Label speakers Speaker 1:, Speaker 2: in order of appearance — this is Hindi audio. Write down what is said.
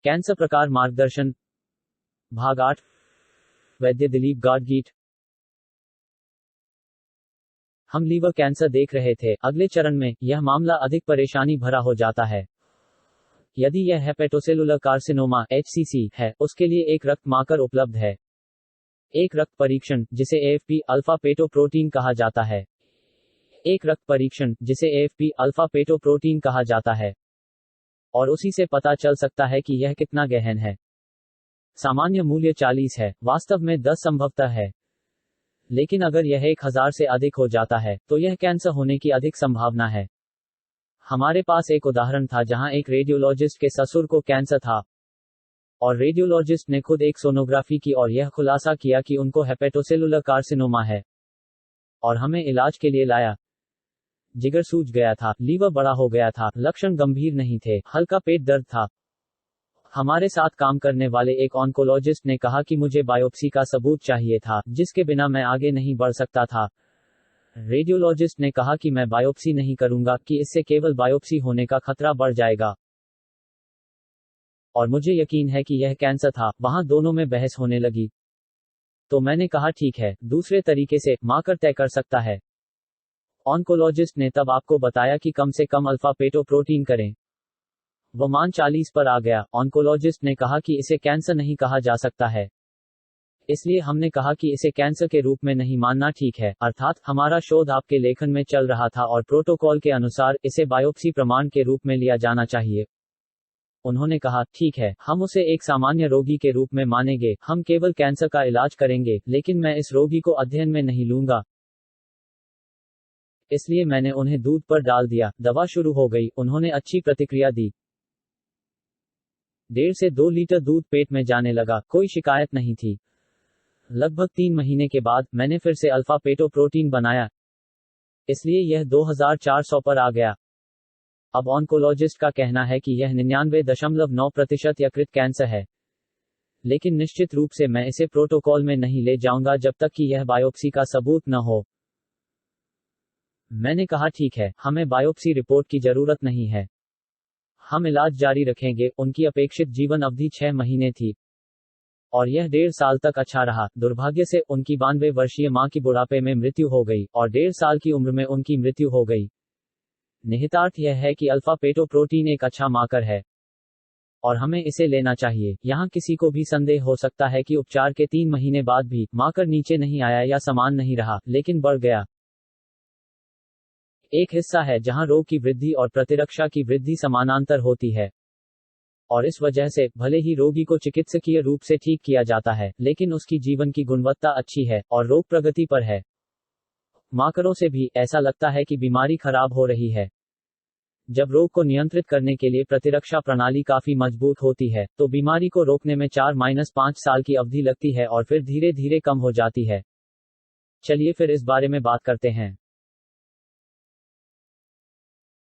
Speaker 1: कैंसर प्रकार मार्गदर्शन भाग 8 वैद्य दिलीप गाडगीट। हम लीवर कैंसर देख रहे थे। अगले चरण में यह मामला अधिक परेशानी भरा हो जाता है। यदि यह हेपेटोसेलुलर कार्सिनोमा HCC है, उसके लिए एक रक्त मार्कर उपलब्ध है। एक रक्त परीक्षण जिसे AFP अल्फा पेटोप्रोटीन कहा जाता है। एक रक्त परीक्षण जिसे AFP अल्फा पेटोप्रोटीन कहा जाता है, और उसी से पता चल सकता है कि यह कितना गहन है। सामान्य मूल्य 40 है, वास्तव में 10 संभवतः है। लेकिन अगर यह 1000 से अधिक हो जाता है, तो यह कैंसर होने की अधिक संभावना है। हमारे पास एक उदाहरण था जहां एक रेडियोलॉजिस्ट के ससुर को कैंसर था, और रेडियोलॉजिस्ट ने खुद एक सोनोग्राफी की और यह खुलासा किया कि उनको हेपेटोसेलुलर कार्सिनोमा है, और हमें इलाज के लिए लाया। जिगर सूज गया था, लीवर बड़ा हो गया था, लक्षण गंभीर नहीं थे, हल्का पेट दर्द था। हमारे साथ काम करने वाले एक ऑन्कोलॉजिस्ट ने कहा कि मुझे बायोप्सी का सबूत चाहिए था, जिसके बिना मैं आगे नहीं बढ़ सकता था। रेडियोलॉजिस्ट ने कहा कि मैं बायोप्सी नहीं करूंगा, कि इससे केवल बायोप्सी होने का खतरा बढ़ जाएगा। और मुझे यकीन है कि यह कैंसर था। वहां दोनों में बहस होने लगी। तो मैंने कहा ठीक है, दूसरे तरीके से मार्कर तय कर सकता है। ऑन्कोलॉजिस्ट ने तब आपको बताया कि कम से कम अल्फा पेटोप्रोटीन करें। वह मान 40 पर आ गया। ऑन्कोलॉजिस्ट ने कहा कि इसे कैंसर नहीं कहा जा सकता है, इसलिए हमने कहा कि इसे कैंसर के रूप में नहीं मानना ठीक है। अर्थात हमारा शोध आपके लेखन में चल रहा था और प्रोटोकॉल के अनुसार इसे बायोप्सी प्रमाण के रूप में लिया जाना चाहिए। उन्होंने कहा, ठीक है, हम उसे एक सामान्य रोगी के रूप में मानेंगे, हम केवल कैंसर का इलाज करेंगे, लेकिन मैं इस रोगी को अध्ययन में नहीं लूंगा। इसलिए मैंने उन्हें दूध पर डाल दिया। दवा शुरू हो गई। उन्होंने अच्छी प्रतिक्रिया दी। 1.5 से 2 लीटर दूध पेट में जाने लगा। कोई शिकायत नहीं थी। लगभग 3 महीने के बाद मैंने फिर से अल्फा पेटोप्रोटीन बनाया, इसलिए यह 2400 पर आ गया। अब ऑन्कोलॉजिस्ट का कहना है कि यह 99.9% यकृत कैंसर है, लेकिन निश्चित रूप से मैं इसे प्रोटोकॉल में नहीं ले जाऊंगा जब तक कि यह बायोप्सी का सबूत न हो। मैंने कहा ठीक है, हमें बायोप्सी रिपोर्ट की जरूरत नहीं है, हम इलाज जारी रखेंगे। उनकी अपेक्षित जीवन अवधि 6 महीने थी, और यह 1.5 साल तक अच्छा रहा। दुर्भाग्य से उनकी 92 वर्षीय मां की बुढ़ापे में मृत्यु हो गई, और 1.5 साल की उम्र में उनकी मृत्यु हो गई। निहितार्थ यह है कि अल्फा पेटोप्रोटीन एक अच्छा मार्कर है, और हमें इसे लेना चाहिए। यहाँ किसी को भी संदेह हो सकता है कि उपचार के 3 महीने बाद भी मार्कर नीचे नहीं आया या समान नहीं रहा, लेकिन बढ़ गया। एक हिस्सा है जहां रोग की वृद्धि और प्रतिरक्षा की वृद्धि समानांतर होती है, और इस वजह से भले ही रोगी को चिकित्सकीय रूप से ठीक किया जाता है, लेकिन उसकी जीवन की गुणवत्ता अच्छी है और रोग प्रगति पर है। मार्करों से भी ऐसा लगता है कि बीमारी खराब हो रही है। जब रोग को नियंत्रित करने के लिए प्रतिरक्षा प्रणाली काफी मजबूत होती है, तो बीमारी को रोकने में 4-5 साल की अवधि लगती है और फिर धीरे धीरे कम हो जाती है। चलिए फिर इस बारे में बात करते हैं।